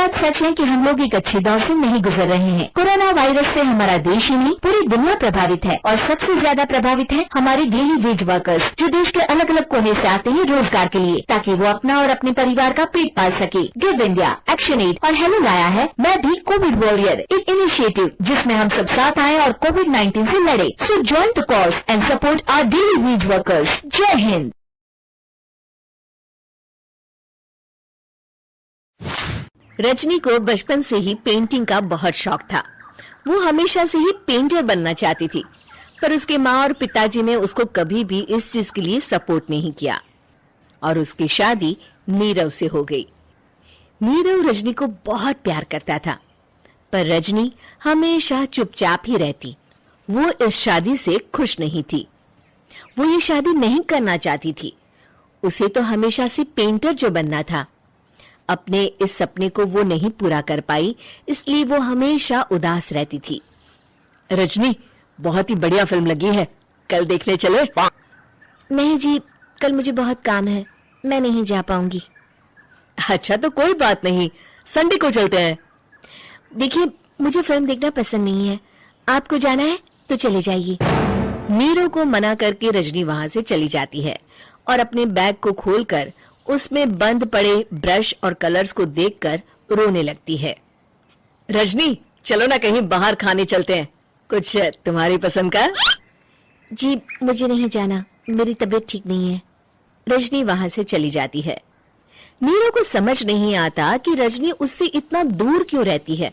बात सच है कि हम लोग एक अच्छे दौर से नहीं गुजर रहे हैं। कोरोना वायरस से हमारा देश ही नहीं पूरी दुनिया प्रभावित है और सबसे ज्यादा प्रभावित है हमारे डेली वेज वर्कर्स, जो देश के अलग अलग कोने से आते हैं रोजगार के लिए, ताकि वो अपना और अपने परिवार का पेट पाल सके। गिव इंडिया, एक्शन एड और हेलो लाया है मैं भी कोविड वॉरियर, एक इनिशिएटिव जिसमें हम सब साथ आए और कोविड-19 से लड़े। So join the cause and support our daily wage workers. जय हिंद। रजनी को बचपन से ही पेंटिंग का बहुत शौक था। वो हमेशा से ही पेंटर बनना चाहती थी, पर उसके माँ और पिताजी ने उसको कभी भी इस चीज के लिए सपोर्ट नहीं किया और उसकी शादी नीरव से हो गई। नीरव रजनी को बहुत प्यार करता था, पर रजनी हमेशा चुपचाप ही रहती। वो इस शादी से खुश नहीं थी। वो ये शादी नहीं करना चाहती थी। उसे तो हमेशा से पेंटर जो बनना था। अपने इस सपने को वो नहीं पूरा कर पाई, इसलिए वो हमेशा उदास रहती थी। रजनी, बहुत ही बढ़िया फिल्म लगी है, कल देखने चले? नहीं जी, कल मुझे बहुत काम है, मैं नहीं जा पाऊंगी। अच्छा तो कोई बात नहीं, संडे को चलते हैं। देखिए, मुझे फिल्म देखना पसंद नहीं है। आपको जाना है तो चले जाइए। नीरू को मना करके रजनी वहां से चली जाती है और अपने बैग को खोलकर उसमें बंद पड़े ब्रश और कलर्स को देखकर रोने लगती है। रजनी, चलो ना कहीं बाहर खाने चलते हैं, कुछ तुम्हारी पसंद का। जी मुझे नहीं जाना, मेरी तबीयत ठीक नहीं है। रजनी वहां से चली जाती है। नीरू को समझ नहीं आता कि रजनी उससे इतना दूर क्यों रहती है।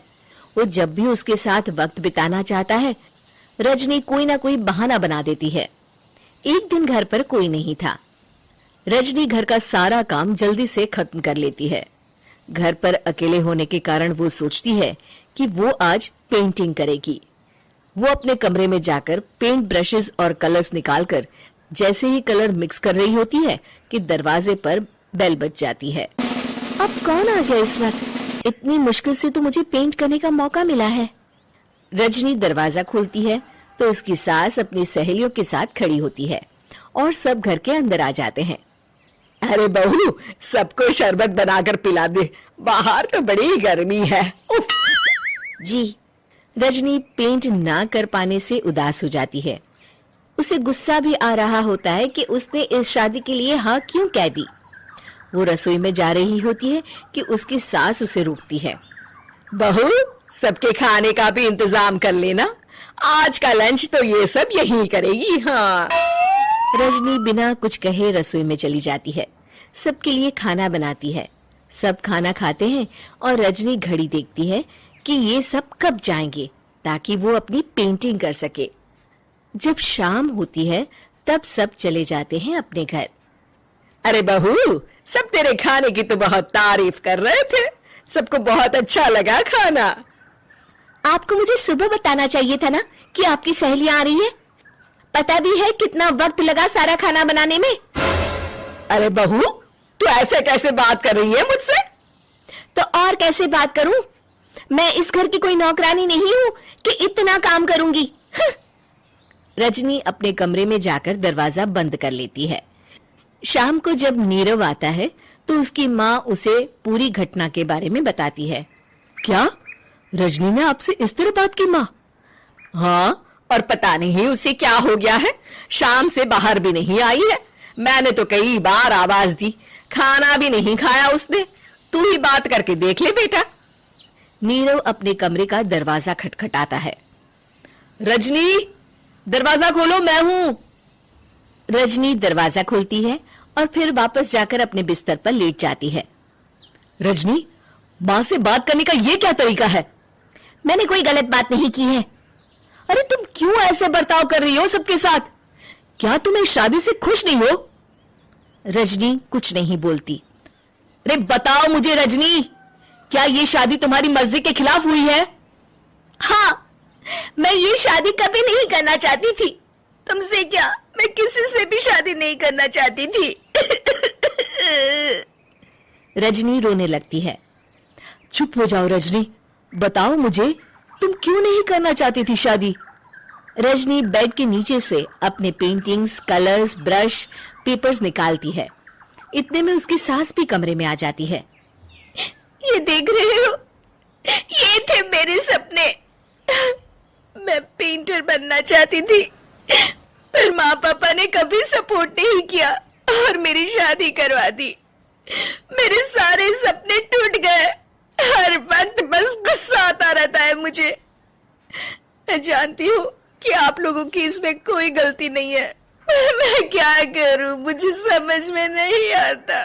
वो जब भी उसके साथ वक्त बिताना चाहता है, रजनी कोई ना कोई बहाना बना देती है। एक दिन घर पर कोई नहीं था। रजनी घर का सारा काम जल्दी से खत्म कर लेती है। घर पर अकेले होने के कारण वो सोचती है कि वो आज पेंटिंग करेगी। वो अपने कमरे में जाकर पेंट ब्रशेस और कलर्स निकालकर जैसे ही कलर मिक्स कर रही होती है कि दरवाजे पर बेल बज जाती है। अब कौन आ गया इस वक्त? इतनी मुश्किल से तो मुझे पेंट करने का मौका मिला है। रजनी दरवाजा खोलती है तो उसकी सास अपनी सहेलियों के साथ खड़ी होती है और सब घर के अंदर आ जाते हैं। अरे बहू, सबको शरबत बनाकर पिला दे, बाहर तो बड़ी गर्मी है। उफ। जी। रजनी पेंट ना कर पाने से उदास हो जाती है। उसे गुस्सा भी आ रहा होता है कि उसने इस शादी के लिए हाँ क्यों कह दी। वो रसोई में जा रही होती है कि उसकी सास उसे रोकती है। बहू, सबके खाने का भी इंतजाम कर लेना, आज का लंच तो ये सब यही करेगी। हाँ। रजनी बिना कुछ कहे रसोई में चली जाती है। सबके लिए खाना बनाती है। सब खाना खाते हैं और रजनी घड़ी देखती है कि ये सब कब जाएंगे ताकि वो अपनी पेंटिंग कर सके। जब शाम होती है तब सब चले जाते हैं अपने घर। अरे बहू, सब तेरे खाने की तो बहुत तारीफ कर रहे थे, सबको बहुत अच्छा लगा खाना। आपको मुझे सुबह बताना चाहिए था ना कि आपकी सहेलियां आ रही है। पता भी है कितना वक्त लगा सारा खाना बनाने में। अरे बहू, तू ऐसे कैसे बात कर रही है मुझसे? तो और कैसे बात करूं? मैं इस घर की कोई नौकरानी नहीं हूं कि इतना काम करूंगी। रजनी अपने कमरे में जाकर दरवाजा बंद कर लेती है। शाम को जब नीरव आता है तो उसकी माँ उसे पूरी घटना के बारे में बताती है। क्या रजनी ने आपसे इस तरह बात की माँ? हाँ, और पता नहीं उसे क्या हो गया है, शाम से बाहर भी नहीं आई है। मैंने तो कई बार आवाज दी, खाना भी नहीं खाया उसने। तू ही बात करके देख ले बेटा। नीरव अपने कमरे का दरवाजा खटखटाता है। रजनी, दरवाजा खोलो, मैं हूं। रजनी दरवाजा खोलती है और फिर वापस जाकर अपने बिस्तर पर लेट जाती है। रजनी, माँ से बात करने का ये क्या तरीका है? मैंने कोई गलत बात नहीं की है। अरे तुम क्यों ऐसे बर्ताव कर रही हो सबके साथ? क्या तुम इस शादी से खुश नहीं हो? रजनी कुछ नहीं बोलती। अरे बताओ मुझे रजनी, क्या ये शादी तुम्हारी मर्जी के खिलाफ हुई है? हाँ, मैं ये शादी कभी नहीं करना चाहती थी। तुमसे क्या, मैं किसी से भी शादी नहीं करना चाहती थी। रजनी रोने लगती है। चुप हो जाओ रजनी, बताओ मुझे, तुम क्यों नहीं करना चाहती थी शादी? रजनी बेड के नीचे से अपने पेंटिंग्स, कलर्स, ब्रश, पेपर्स निकालती है। इतने में उसकी सास भी कमरे में आ जाती है। ये देख रहे हो, पेंटर बनना चाहती थी, पर माँ पापा ने कभी सपोर्ट नहीं किया और मेरी शादी करवा दी। मेरे सारे सपने टूट गए। हर वक्त बस गुस्सा आता रहता है मुझे। मैं जानती हूँ कि आप लोगों की इसमें कोई गलती नहीं है, पर मैं क्या करूँ, मुझे समझ में नहीं आता।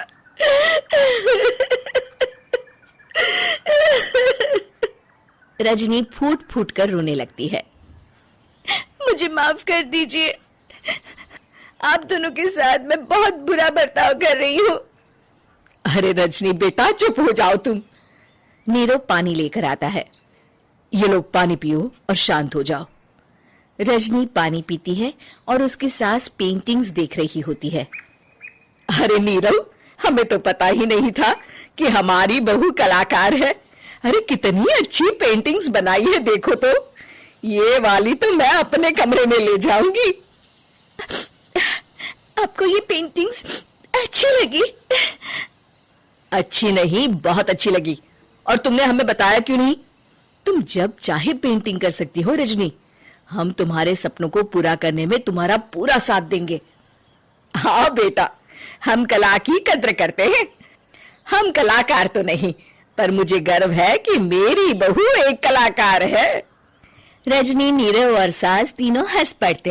रजनी फूट फूट कर रोने लगती है। मुझे माफ कर दीजिए, आप दोनों के साथ मैं बहुत बुरा बर्ताव कर रही हूँ। अरे रजनी बेटा, चुप हो जाओ तुम। नीरव पानी लेकर आता है। ये लोग पानी पियो और शांत हो जाओ। रजनी पानी पीती है और उसकी सास पेंटिंग्स देख रही होती है। अरे नीरव, हमें तो पता ही नहीं था कि हमारी बहू कलाकार है। अरे कितनी अच्छी पेंटिंग्स बनाई है, देखो तो। ये वाली तो मैं अपने कमरे में ले जाऊंगी। आपको ये पेंटिंग्स अच्छी लगी? अच्छी नहीं, बहुत अच्छी लगी। और तुमने हमें बताया क्यों नहीं? तुम जब चाहे पेंटिंग कर सकती हो रजनी। हम तुम्हारे सपनों को पूरा करने में तुम्हारा पूरा साथ देंगे। हाँ बेटा, हम कला की कद्र करते हैं। हम कलाकार तो नहीं, पर मुझे गर्व है कि मेरी बहू एक कलाकार है। रजनी, नीरव और सास तीनों हंस पड़ते हैं।